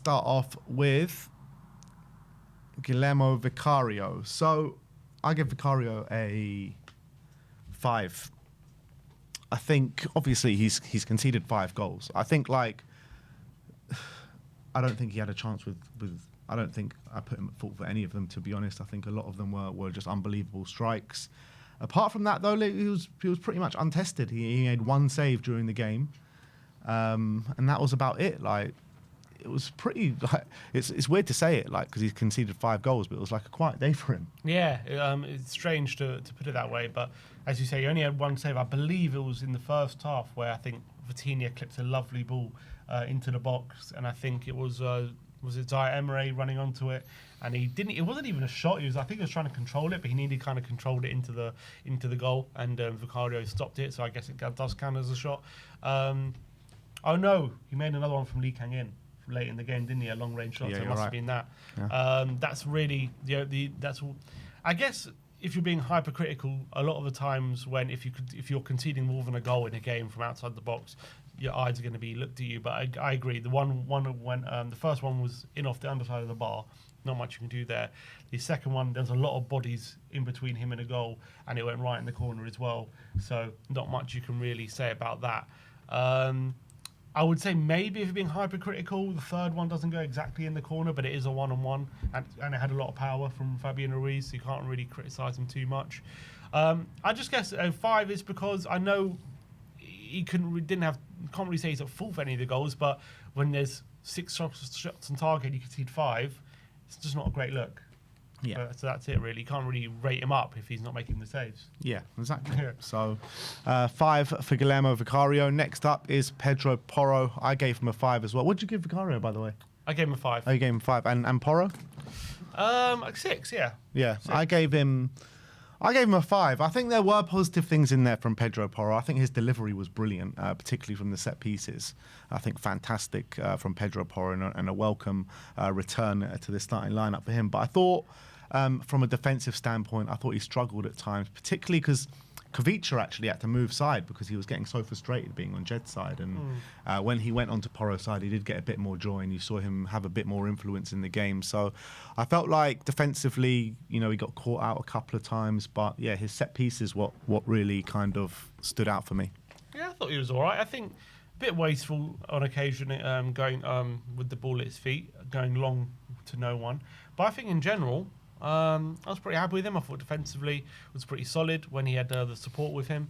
start off with Guillermo Vicario. So I give Vicario a 5. I think obviously he's conceded 5 goals. I think I don't think he had a chance with I don't think I put him at fault for any of them, to be honest. I think a lot of them were just unbelievable strikes. Apart from that, though, he was pretty much untested. He made 1 save during the game, and that was about it. It was pretty. It's weird to say it, because he's conceded 5 goals, but it was like a quiet day for him. Yeah, it's strange to put it that way, but as you say, he only had 1 save. I believe it was in the first half where I think Vitinha clipped a lovely ball into the box, and I think it was it Zaire Emery running onto it, and he didn't. It wasn't even a shot. I think he was trying to control it, but he needed kind of controlled it into the goal, and Vicario stopped it. So I guess it does count as a shot. Oh no, he made another one from Lee Kang-in late in the game, didn't he? A long range shot. Yeah, so it must have been that. Yeah. That's really that's all. I guess if you're being hypercritical, a lot of the times if you're conceding more than a goal in a game from outside the box, your eyes are going to be looked at you. But I agree. The one when the first one was in off the underside of the bar, not much you can do there. The second one, there's a lot of bodies in between him and a goal, and it went right in the corner as well. So not much you can really say about that. I would say maybe if you're being hypercritical, the third one doesn't go exactly in the corner, but it is a one-on-one, and it had a lot of power from Fabian Ruiz, so you can't really criticise him too much. I just guess 5 is because I know he can't really say he's at fault for any of the goals, but when there's 6 shots on target and you concede 5, it's just not a great look. Yeah. So that's it, really. You can't really rate him up if he's not making the saves. Yeah, exactly. So 5 for Guillermo Vicario. Next up is Pedro Porro. I gave him a 5 as well. What did you give Vicario, by the way? I gave him a 5. Oh, you gave him 5. And Porro? 6, yeah. Yeah, 6. I gave him a 5. I think there were positive things in there from Pedro Porro. I think his delivery was brilliant, particularly from the set pieces. I think fantastic from Pedro Porro, and a welcome return to the starting lineup for him. But I thought, from a defensive standpoint, I thought he struggled at times, particularly because Kovica actually had to move side because he was getting so frustrated being on Jed's side. And when he went onto Porro's side, he did get a bit more joy, and you saw him have a bit more influence in the game. So I felt like defensively, he got caught out a couple of times. But yeah, his set piece is what really kind of stood out for me. Yeah, I thought he was all right. I think a bit wasteful on occasion, going with the ball at his feet, going long to no one. But I think in general, I was pretty happy with him. I thought defensively was pretty solid when he had the support with him.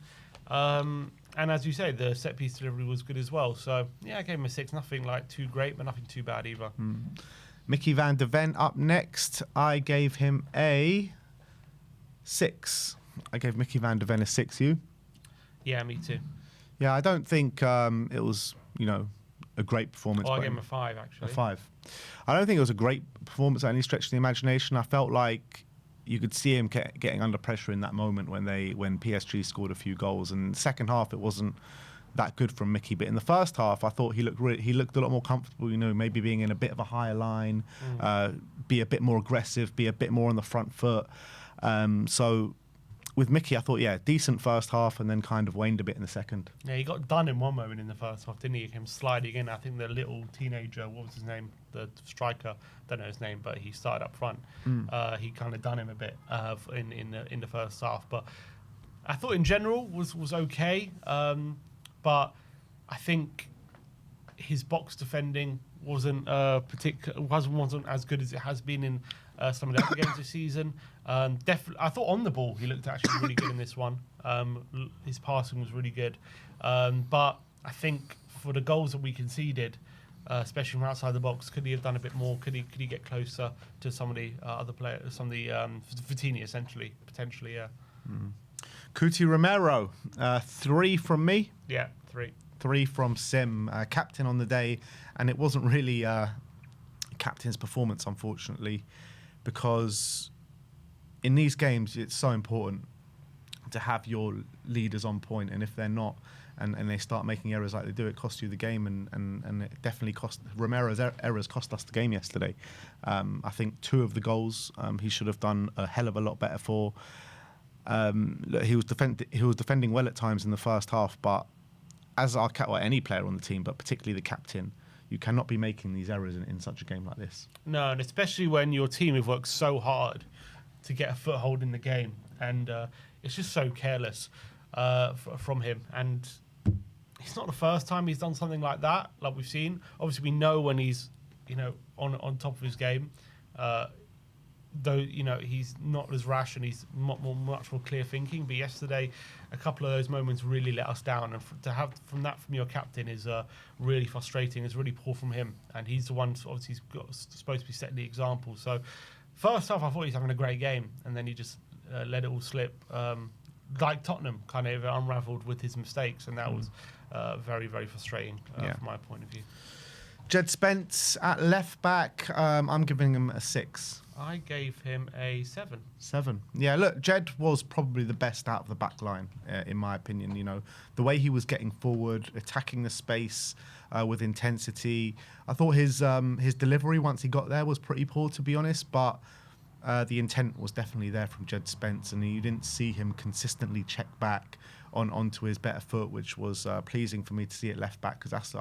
And as you say, the set-piece delivery was good as well. So, yeah, I gave him a 6. Nothing too great, but nothing too bad either. Mickey van der Ven up next. I gave him a 6. I gave Mickey van der Ven a 6. You? Yeah, me too. Yeah, I don't think it was, a great performance. I gave him a 5, actually. A 5. I don't think it was a great performance at any stretch of the imagination. I felt like you could see him getting under pressure in that moment when PSG scored a few goals. And the second half, it wasn't that good from Mickey. But in the first half, I thought he looked a lot more comfortable. Maybe being in a bit of a higher line, be a bit more aggressive, be a bit more on the front foot. So with Mickey, I thought, decent first half, and then kind of waned a bit in the second. Yeah, he got done in one moment in the first half, didn't he? He came sliding in. I think the little teenager, what was his name? The striker, don't know his name, but he started up front. He kind of done him a bit in the first half. But I thought in general was okay. But I think his box defending wasn't wasn't as good as it has been in some of the other games this season. Definitely, I thought on the ball he looked actually really good in this one. His passing was really good, but I think for the goals that we conceded, especially from outside the box, could he have done a bit more? Could he get closer to some of the other players, some of the Vitinha essentially, potentially, yeah. Cuti Romero, 3 from me. Yeah, 3. 3 from Sim, captain on the day, and it wasn't really captain's performance, unfortunately, because in these games it's so important to have your leaders on point, and if they're not, and they start making errors like they do, it costs you the game, and it definitely cost. Romero's errors cost us the game yesterday. I think 2 of the goals he should have done a hell of a lot better for. He was defending well at times in the first half, but as any player on the team, but particularly the captain, You cannot be making these errors in such a game like this. No, and especially when your team have worked so hard to get a foothold in the game, and it's just so careless from him. And it's not the first time he's done something like that, like we've seen. Obviously, we know when he's, on top of his game. Though he's not as rash and he's much more clear thinking. But yesterday, a couple of those moments really let us down, and to have from your captain is really frustrating. It's really poor from him, and he's the one obviously supposed to be setting the example. So, first half I thought he's having a great game, and then he just let it all slip. Like Tottenham, kind of unravelled with his mistakes, and that was very, very frustrating from my point of view. Jed Spence at left back, I'm giving him a 6. I gave him a 7. 7. Yeah, look, Jed was probably the best out of the back line, in my opinion. The way he was getting forward, attacking the space with intensity. I thought his delivery once he got there was pretty poor, to be honest, but the intent was definitely there from Jed Spence, and you didn't see him consistently check back onto his better foot, which was pleasing for me to see at left back, because that's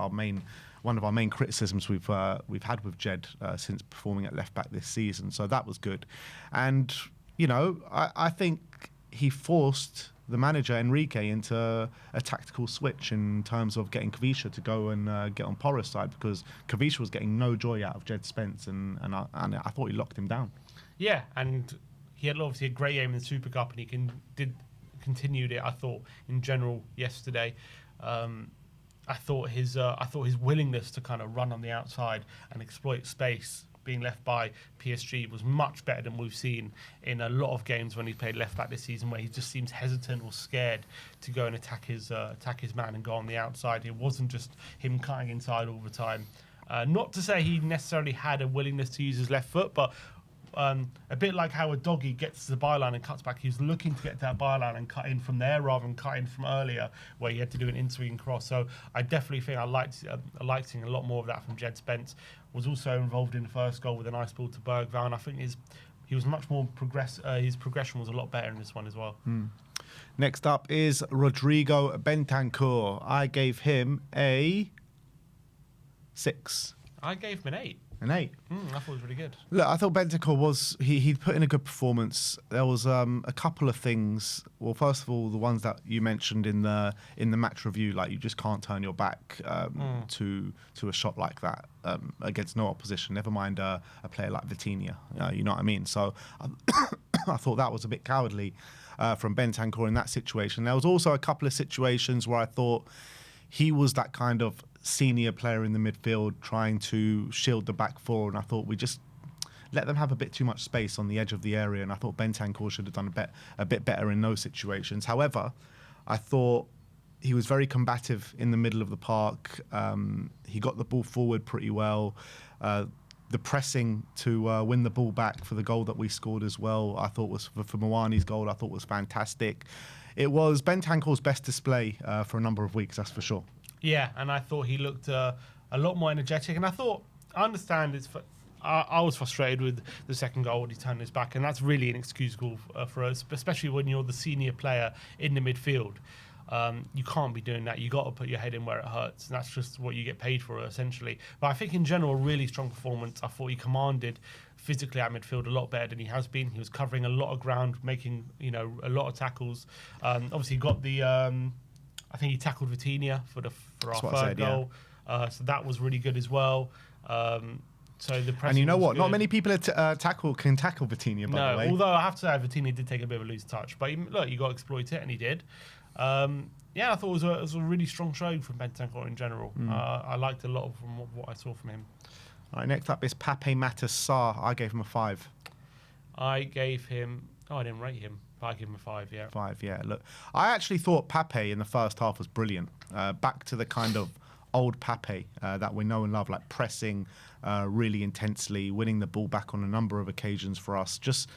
one of our main criticisms we've had with Jed since performing at left back this season. So that was good, and I think he forced the manager Enrique into a tactical switch in terms of getting Kavisha to go and get on Porra's side, because Kavisha was getting no joy out of Jed Spence, and I thought he locked him down. Yeah, and he had obviously a great game in the Super Cup, and he continued it, I thought, in general yesterday. I thought his willingness to kind of run on the outside and exploit space being left by PSG was much better than we've seen in a lot of games when he played left back this season, where he just seems hesitant or scared to go and attack his man and go on the outside. It wasn't just him cutting inside all the time. Not to say he necessarily had a willingness to use his left foot, but a bit like how a doggy gets to the byline and cuts back, he was looking to get to that byline and cut in from there rather than cut in from earlier where he had to do an in-swing cross. So I definitely think I liked seeing a lot more of that from Jed Spence. Was also involved in the first goal with a nice ball to Bergvall, and I think he was much more his progression was a lot better in this one as well. Next up is Rodrigo Bentancur. I gave him a 6. I gave him an 8. An 8. I thought it was really good. Look, I thought Bentancur he'd put in a good performance. There was a couple of things. Well, first of all, the ones that you mentioned in the match review, like you just can't turn your back to a shot like that against no opposition. Never mind a player like Vitinha. You know what I mean? So I thought that was a bit cowardly from Bentancur in that situation. There was also a couple of situations where I thought he was that kind of senior player in the midfield trying to shield the back four, and I thought we just let them have a bit too much space on the edge of the area, and I thought Bentancur should have done a bit better in those situations. However, I thought he was very combative in the middle of the park. He got the ball forward pretty well. The pressing to win the ball back for the goal that we scored as well, I thought was for Mwani's goal, I thought was fantastic. It was Bentancur's best display for a number of weeks, that's for sure. Yeah, and I thought he looked a lot more energetic. And I understand I was frustrated with the second goal when he turned his back, and that's really inexcusable for us, especially when you're the senior player in the midfield. You can't be doing that. You got to put your head in where it hurts, and that's just what you get paid for, essentially. But I think in general, really strong performance. I thought he commanded physically at midfield a lot better than he has been. He was covering a lot of ground, making a lot of tackles. Obviously, got the. I think he tackled Vitinha for our third goal. Yeah. So that was really good as well. So the and you know what? Good. Not many people can tackle Vitinha, by the way. Although I have to say, Vitinha did take a bit of a loose touch. But look, you got to exploit it, and he did. I thought it was a really strong showing from Bentancur in general. I liked a lot from what I saw from him. All right, next up is Pape Matar Sarr. I gave him a 5. I gave him... Oh, I didn't rate him. But I give him a 5, yeah. 5, yeah. Look, I actually thought Pape in the first half was brilliant. Back to the kind of old Pape that we know and love, like pressing really intensely, winning the ball back on a number of occasions for us. Just,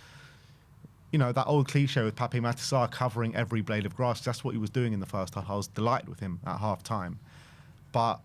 that old cliche with Pape Matar Sarr covering every blade of grass. That's what he was doing in the first half. I was delighted with him at half-time. But,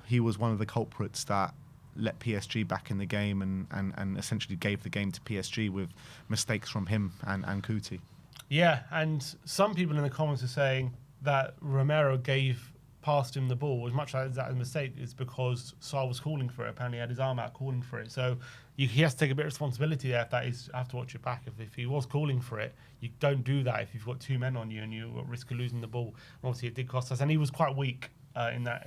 he was one of the culprits that let PSG back in the game and essentially gave the game to PSG with mistakes from him and Kuti. Yeah, and some people in the comments are saying that Romero gave passed him the ball, as much as that a mistake, is because Sarr was calling for it. Apparently, he had his arm out calling for it. So he has to take a bit of responsibility there. If that is, I have to watch it back. If he was calling for it, you don't do that if you've got 2 men on you and you're at risk of losing the ball. And obviously, it did cost us. And he was quite weak in that.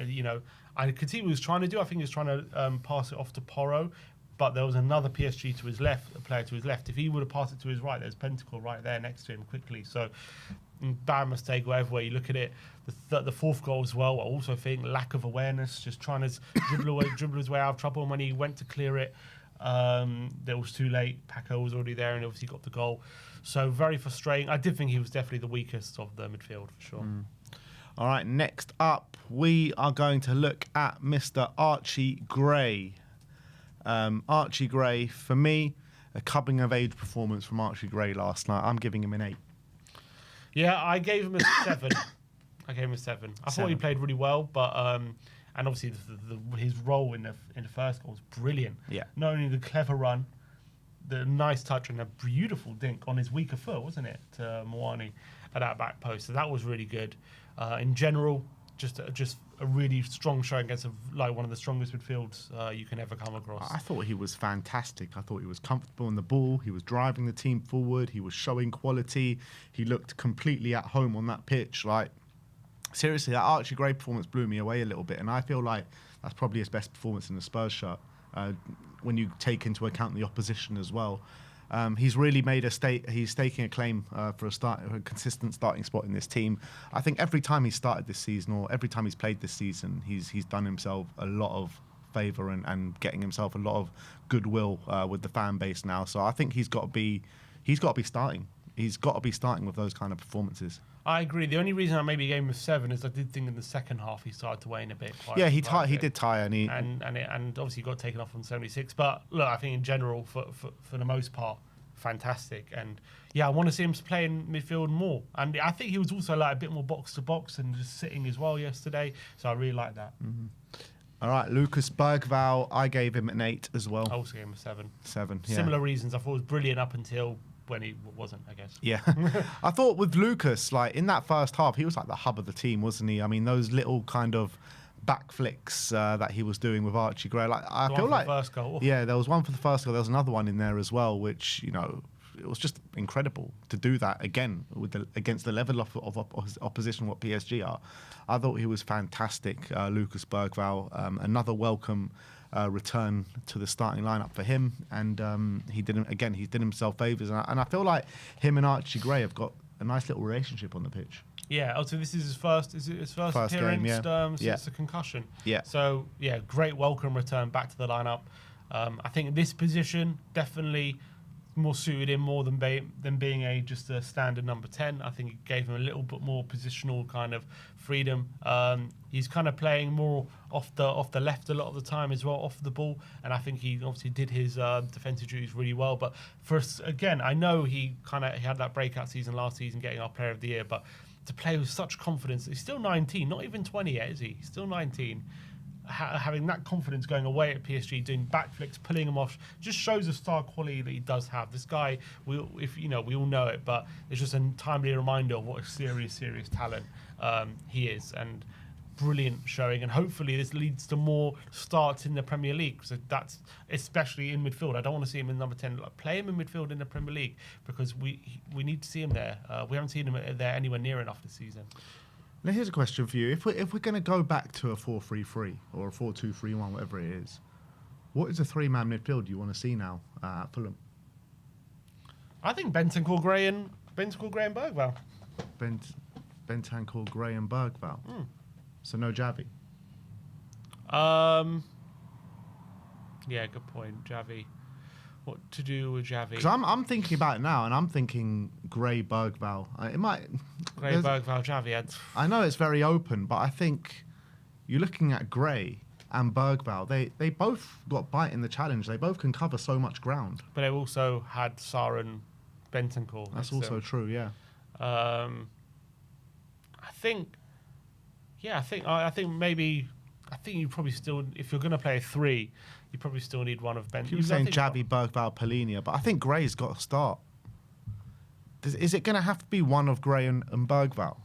I could see what he was trying to do. I think he was trying to pass it off to Porro. But there was another PSG to his left, a player to his left. If he would have passed it to his right, there's Pentacle right there next to him quickly. So, bad mistake, whatever way you look at it. The fourth goal as well, I also think lack of awareness, just trying to dribble his way out of trouble. And when he went to clear it, it was too late. Paco was already there and obviously got the goal. So, very frustrating. I did think he was definitely the weakest of the midfield, for sure. All right, next up, we are going to look at Mr. Archie Gray. Archie Gray, for me, a coming of age performance from Archie Gray last night. I'm giving him an 8. Yeah, I gave him a 7. I thought he played really well, but and obviously his role in the first goal was brilliant. Yeah. Not only the clever run, the nice touch and a beautiful dink on his weaker foot, wasn't it, to Moani at that back post. So that was really good. In general, just a really strong showing against one of the strongest midfields you can ever come across. I thought he was fantastic. I thought he was comfortable on the ball. He was driving the team forward. He was showing quality. He looked completely at home on that pitch. Like, seriously, that Archie Gray performance blew me away a little bit, and I feel like that's probably his best performance in the Spurs shirt when you take into account the opposition as well. He's really made he's staking a claim for a consistent starting spot in this team. I think every time he's started this season, or every time he's played this season, he's done himself a lot of favour and getting himself a lot of goodwill with the fan base now. So I think he's got to be starting. He's got to be starting with those kind of performances. I agree. The only reason I maybe gave him a 7 is I did think in the second half he started to wane a bit. He did tire, and obviously got taken off on 76. But look, I think in general, for the most part, fantastic. And yeah, I want to see him play in midfield more. And I think he was also like a bit more box to box and just sitting as well yesterday. So I really like that. Mm-hmm. All right, Lucas Bergvall, I gave him an 8 as well. I also gave him a 7. 7. Yeah. Similar reasons. I thought it was brilliant up until when he wasn't, I guess. Yeah. I thought with Lucas, like in that first half, he was like the hub of the team, wasn't he? I mean, those little kind of back flicks that he was doing with Archie Gray. Like I feel like the first goal. Yeah, there was one for the first goal. There was another one in there as well, which, it was just incredible to do that again against the level of opposition what PSG are. I thought he was fantastic, Lucas Bergvall. Another welcome return to the starting lineup for him, and he did himself favours, and I feel like him and Archie Gray have got a nice little relationship on the pitch. Yeah. So this is his first appearance game, yeah. since the concussion. Yeah. So yeah, great welcome return back to the lineup. I think this position definitely more suited him more than being just a standard number 10. I think it gave him a little bit more positional kind of freedom. He's kind of playing more off the left a lot of the time as well, off the ball, and I think he obviously did his defensive duties really well. But again, I know he had that breakout season last season, getting our Player of the Year, but to play with such confidence, he's still 19, not even 20 yet, is he? He's still 19. Having that confidence going away at PSG, doing backflips, pulling him off, just shows the star quality that he does have. This guy, we all know it, but it's just a timely reminder of what a serious talent he is, and brilliant showing. And hopefully this leads to more starts in the Premier League. So that's especially in midfield. I don't want to see him in number 10. Play him in midfield in the Premier League, because we need to see him there. We haven't seen him there anywhere near enough this season. Now, here's a question for you. If we're going to go back to a 4-3-3 or a 4-2-3-1, whatever it is, what is the 3-man midfield you want to see now at Fulham? I think Bentancur, Gray and Bergvall. Bentancur, Gray and Bergvall. So no Javi? Yeah, good point. Javi. What to do with Javi? Because I'm thinking about it now, and I'm thinking Gray, Bergvall. It might... Gray, Bergvall, Javi. I know it's very open, but I think you're looking at Gray and Bergvall. They both got bite in the challenge. They both can cover so much ground. But they also had Sarr and Bentancur. That's also true, yeah. I think you probably still, if you're going to play a 3, you probably still need one of Bentancur. You're saying Javi, Bergvall, Polinia, but I think Gray's got to start. Is it going to have to be one of Gray and Bergvall?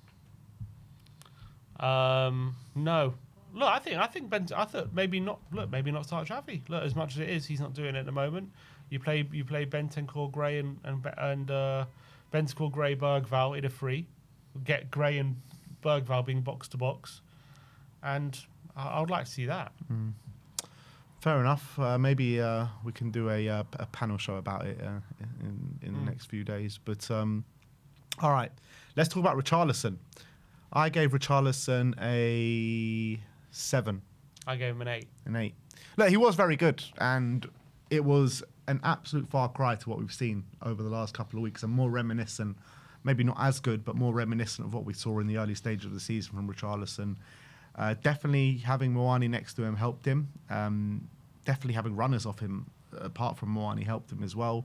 No. Look, I think Ben. I thought maybe not. Look, maybe not start Xavi. Look, as much as it is, he's not doing it at the moment. You play Bentancur, Gray, and Bentancur, Gray, Bergval in a free. Get Gray and Bergval being box to box, and I would like to see that. Fair enough. Maybe we can do a panel show about it in the next few days. But all right, let's talk about Richarlison. I gave Richarlison a 7. I gave him an 8. An 8. Look, he was very good, and it was an absolute far cry to what we've seen over the last couple of weeks, and more reminiscent, maybe not as good, but more reminiscent of what we saw in the early stage of the season from Richarlison. Definitely having Moani next to him helped him. Definitely having runners off him, apart from Moani, helped him as well.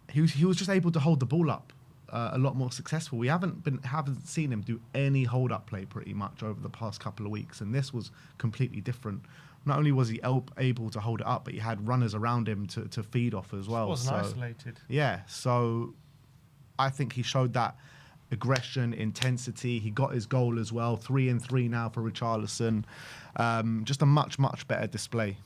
He was just able to hold the ball up a lot more successful. We haven't seen him do any hold-up play pretty much over the past couple of weeks, and this was completely different. Not only was he able to hold it up, but he had runners around him to feed off as well. He wasn't isolated. Yeah, so I think he showed that aggression, intensity. He got his goal as well. 3-3 now for Richarlison. Just a much, much better display.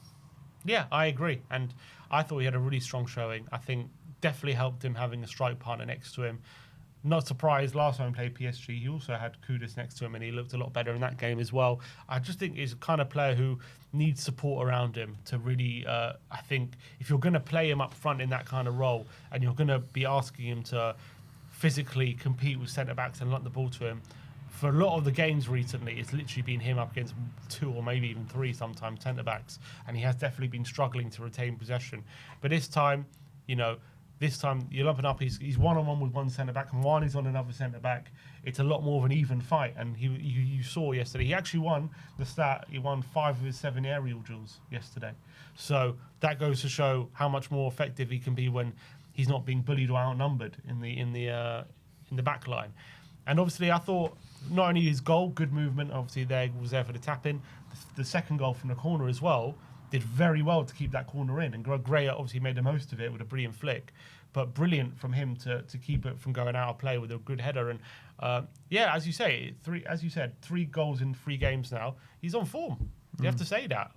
Yeah, I agree. And I thought he had a really strong showing. I think definitely helped him having a strike partner next to him. Not surprised, last time he played PSG, he also had Kudus next to him, and he looked a lot better in that game as well. I just think he's the kind of player who needs support around him to really, I think, if you're going to play him up front in that kind of role, and you're going to be asking him to physically compete with centre-backs and lump the ball to him, for a lot of the games recently, it's literally been him up against 2 or maybe even 3 sometimes centre-backs, and he has definitely been struggling to retain possession. But this time, you're lumping up. He's one-on-one with one centre-back, and Wani's on another centre-back. It's a lot more of an even fight, and you saw yesterday. He actually won the stat. He won 5 of his 7 aerial duels yesterday. So that goes to show how much more effective he can be when he's not being bullied or outnumbered in the back line. And obviously, I thought not only his goal, good movement, obviously was there for the tap-in. The second goal from the corner as well, did very well to keep that corner in, and Gray obviously made the most of it with a brilliant flick, but brilliant from him to keep it from going out of play with a good header. And as you say, 3 goals in 3 games now. He's on form. You have to say that.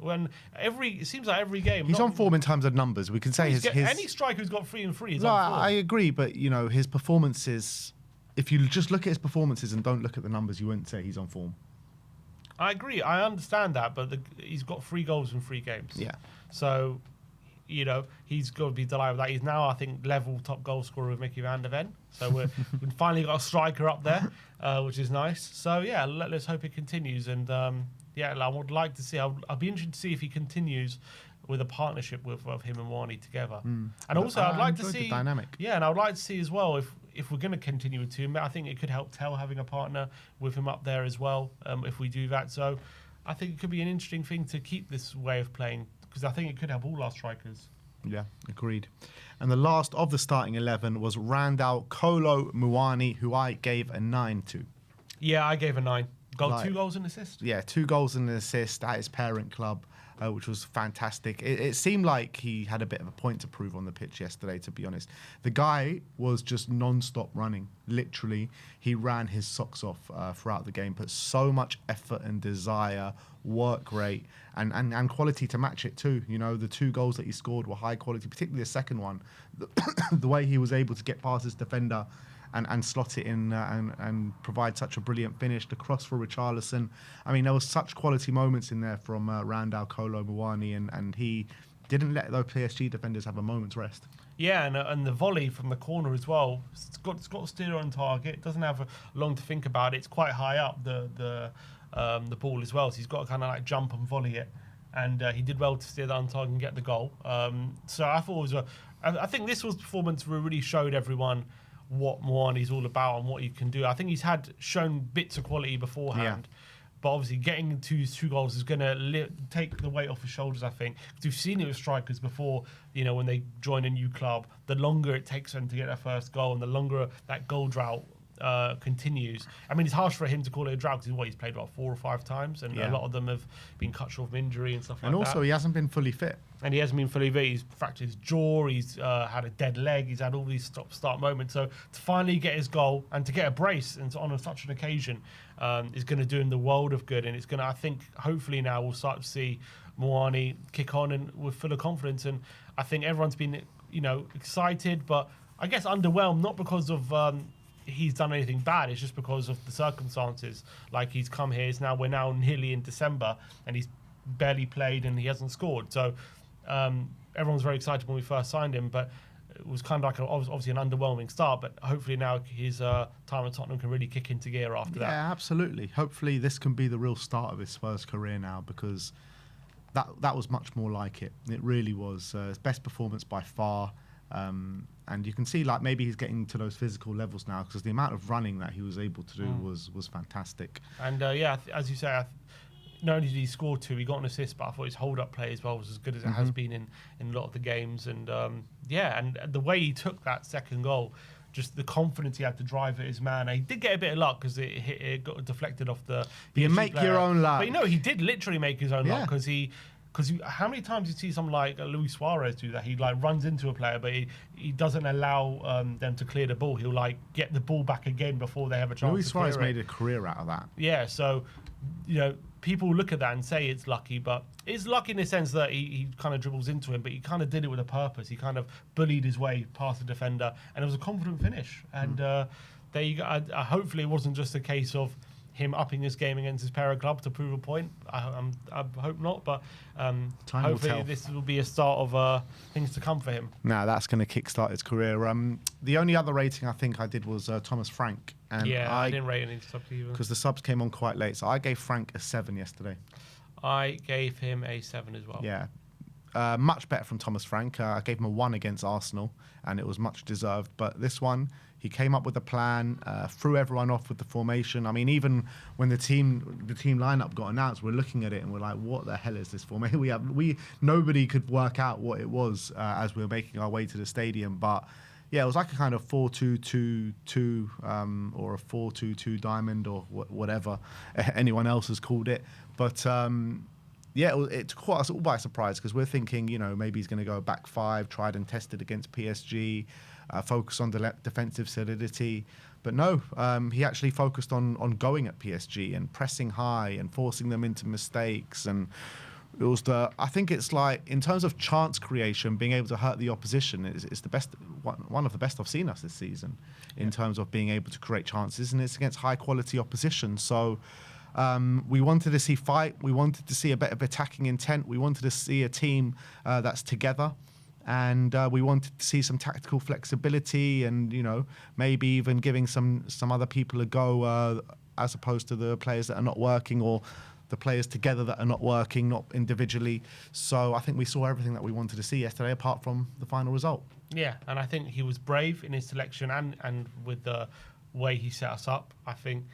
It seems like every game he's on form in terms of numbers. We can say any striker who's got 3 and 3 is no, on form. I agree, but his performances. If you just look at his performances and don't look at the numbers, you wouldn't say he's on form. I agree. I understand that, but he's got 3 goals in 3 games. Yeah. So, he's got to be delighted with that. He's now, I think, level top goal scorer with Mickey van der Ven. So we've finally got a striker up there, which is nice. So, yeah, let's hope it continues. And, I would like to see. I'll be interested to see if he continues with a partnership with him and Wani together. And also, I'd like to see... the dynamic. Yeah, and I would like to see as well if we're going to continue with 2, I think it could help Tell having a partner with him up there as well, if we do that. So I think it could be an interesting thing to keep this way of playing, because I think it could help all our strikers. Yeah, agreed. And the last of the starting 11 was Randall Kolo Muani, who I gave a 9 to. Yeah, I gave a 9. 2 goals and assist. Yeah, 2 goals and an assist at his parent club, which was fantastic. It seemed like he had a bit of a point to prove on the pitch yesterday, to be honest. The guy was just non-stop running. Literally, he ran his socks off throughout the game, put so much effort and desire, work rate, and quality to match it too. The 2 goals that he scored were high quality, particularly the second one. The way he was able to get past his defender and slot it in and provide such a brilliant finish. The cross for Richarlison. I mean, there was such quality moments in there from Randall Kolo Muani, and he didn't let those PSG defenders have a moment's rest. Yeah, and the volley from the corner as well. It's got steer on target. It doesn't have long to think about it. It's quite high up the ball as well, so he's got to kind of like jump and volley it. And he did well to steer that on target and get the goal. So I thought I think this was performance where really showed everyone what Moani's all about and what he can do. I think he's shown bits of quality beforehand, but obviously getting to his 2 goals is going to take the weight off his shoulders, I think. Because we've seen it with strikers before, when they join a new club, the longer it takes them to get their first goal and the longer that goal drought continues. I mean, it's harsh for him to call it a drought because he's played about 4 or 5 times, and a lot of them have been cut short of injury and stuff like that. And also, he hasn't been fully fit. And he hasn't been fully fit. He's fractured his jaw. He's had a dead leg. He's had all these stop-start moments. So to finally get his goal and to get a brace and on such an occasion is going to do him the world of good. And it's going to, I think, hopefully now we'll start to see Moani kick on and with full of confidence. And I think everyone's been, excited, but I guess underwhelmed, not because of he's done anything bad. It's just because of the circumstances. Like he's come here. We're now nearly in December, and he's barely played and he hasn't scored. So everyone was very excited when we first signed him, but it was kind of like obviously an underwhelming start. But hopefully now his time at Tottenham can really kick into gear after that. Yeah, absolutely. Hopefully this can be the real start of his Spurs career now, because that was much more like it. It really was his best performance by far. And you can see like maybe he's getting to those physical levels now, because the amount of running that he was able to do was fantastic. And as you say, not only did he score 2, he got an assist, but I thought his hold-up play as well was as good as it has been in a lot of the games. And and the way he took that second goal, just the confidence he had to drive at his man. He did get a bit of luck because it got deflected off the. You make your own luck. But he did literally make his own luck, because how many times you see someone like Luis Suarez do that? He runs into a player, but he doesn't allow them to clear the ball. He'll get the ball back again before they have a chance. Luis to clear Suarez made a career out of that. Yeah, so people look at that and say it's lucky, but it's lucky in the sense that he kind of dribbles into him, but he kind of did it with a purpose. He kind of bullied his way past the defender, and it was a confident finish. And there you go. Hopefully, it wasn't just a case of him upping his game against his parent club to prove a point. I hope not, but hopefully this will be a start of things to come for him. No, that's going to kickstart his career. The only other rating I think I did was Thomas Frank. And I didn't rate any subs either, because the subs came on quite late. So I gave Frank a 7 yesterday. I gave him a 7 as well. Yeah. Much better from Thomas Frank. I gave him a 1 against Arsenal, and it was much deserved. But this one, he came up with a plan, threw everyone off with the formation. I mean, even when the team lineup got announced, we're looking at it and we're like, "What the hell is this formation?" Nobody could work out what it was as we were making our way to the stadium. But yeah, it was like a kind of 4-2-2-2 or a 4-2-2 diamond or whatever anyone else has called it. But it caught us all by surprise, because we're thinking, maybe he's going to go back 5, tried and tested against PSG, focus on the defensive solidity. But no, he actually focused on going at PSG and pressing high and forcing them into mistakes. And it was I think it's like, in terms of chance creation, being able to hurt the opposition is the best, one of the best I've seen us this season in terms of being able to create chances, and it's against high quality opposition. So we wanted to see fight. We wanted to see a bit of attacking intent. We wanted to see a team that's together, and we wanted to see some tactical flexibility, and maybe even giving some other people a go, as opposed to the players that are not working, or the players together that are not working, not individually. So I think we saw everything that we wanted to see yesterday, apart from the final result. Yeah, and I think he was brave in his selection and with the way he set us up. I think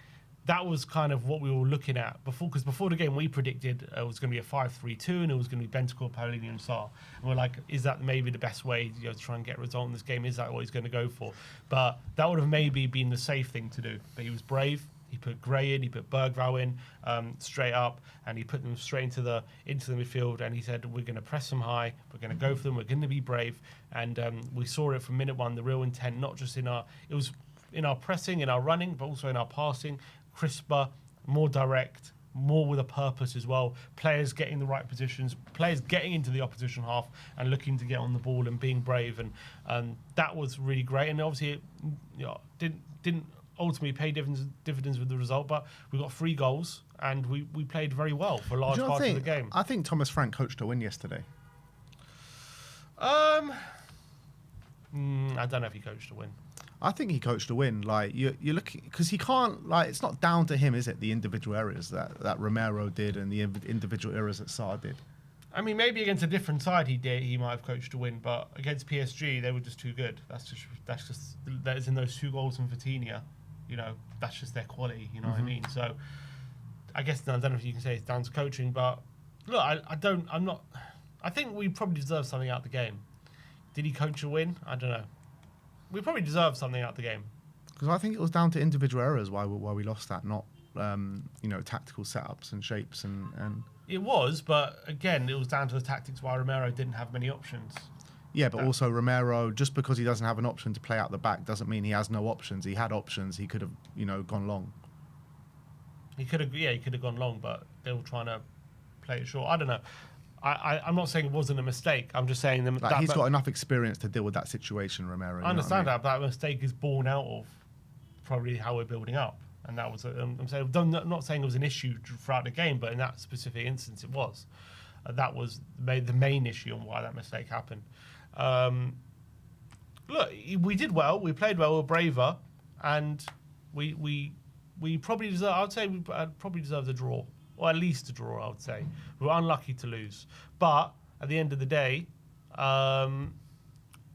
that was kind of what we were looking at before, because before the game we predicted it was going to be a 5-3-2 and it was going to be Bentancur, Paolini and Sarr. And we're like, is that maybe the best way to try and get a result in this game? Is that what he's going to go for? But that would have maybe been the safe thing to do. But he was brave. He put Gray in, he put Bergvall in straight up, and he put them straight into the midfield. And he said, "We're going to press them high. We're going to go for them. We're going to be brave." And we saw it from minute 1. The real intent, not just in our pressing, in our running, but also in our passing, crisper, more direct, more with a purpose as well. Players getting the right positions, players getting into the opposition half and looking to get on the ball and being brave. And that was really great. And obviously, it didn't ultimately pay dividends with the result, but we got 3 goals and we played very well for large parts of the game. I think Thomas Frank coached a win yesterday. I don't know if he coached a win. I think he coached a win. Like you're looking, because he can't, like, it's not down to him, is it? The individual errors that Romero did and the individual errors that Sarr did. I mean, maybe against a different side he might have coached a win, but against PSG they were just too good. That is in those 2 goals from Vitinha. That's just their quality. You know what I mean? So I guess I don't know if you can say it's down to coaching, but look, I think we probably deserve something out of the game. Did he coach a win? I don't know. We probably deserve something out of the game. Because I think it was down to individual errors why we lost that, not tactical setups and shapes and. It was, but again, it was down to the tactics why Romero didn't have many options. Yeah, but also Romero, just because he doesn't have an option to play out the back doesn't mean he has no options. He had options. He could have, gone long. He could have gone long, but they were trying to play it short. I don't know. I'm not saying it wasn't a mistake. I'm just saying that he's got enough experience to deal with that situation, Romero. I understand that, but that mistake is born out of probably how we're building up. And that was, I'm not saying it was an issue throughout the game, but in that specific instance, it was. That was the main issue on why that mistake happened. Look, we did well. We played well. We were braver, and we probably deserve. I would say we probably deserved a draw, or at least a draw. I would say we were unlucky to lose, but at the end of the day,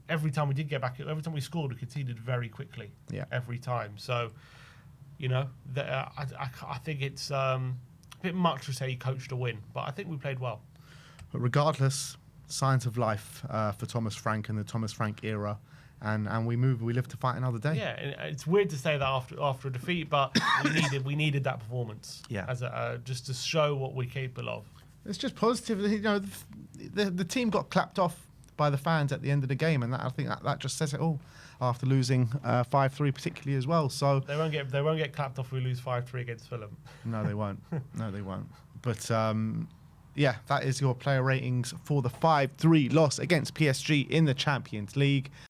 every time we did get back, every time we scored, we conceded very quickly. Yeah. Every time. So. I think it's a bit much to say he coached a win, but I think we played well. But regardless, signs of life for Thomas Frank and the Thomas Frank era, and we live to fight another day. Yeah, it's weird to say that after a defeat, but we needed that performance. Yeah, as just to show what we're capable of. It's just positive. The team got clapped off by the fans at the end of the game, and I think that just says it all. After losing 5-3 particularly as well, so they won't get clapped off if we lose 5-3 against Fulham. No, they won't. No, they won't. But that is your player ratings for the 5-3 loss against PSG in the Champions League.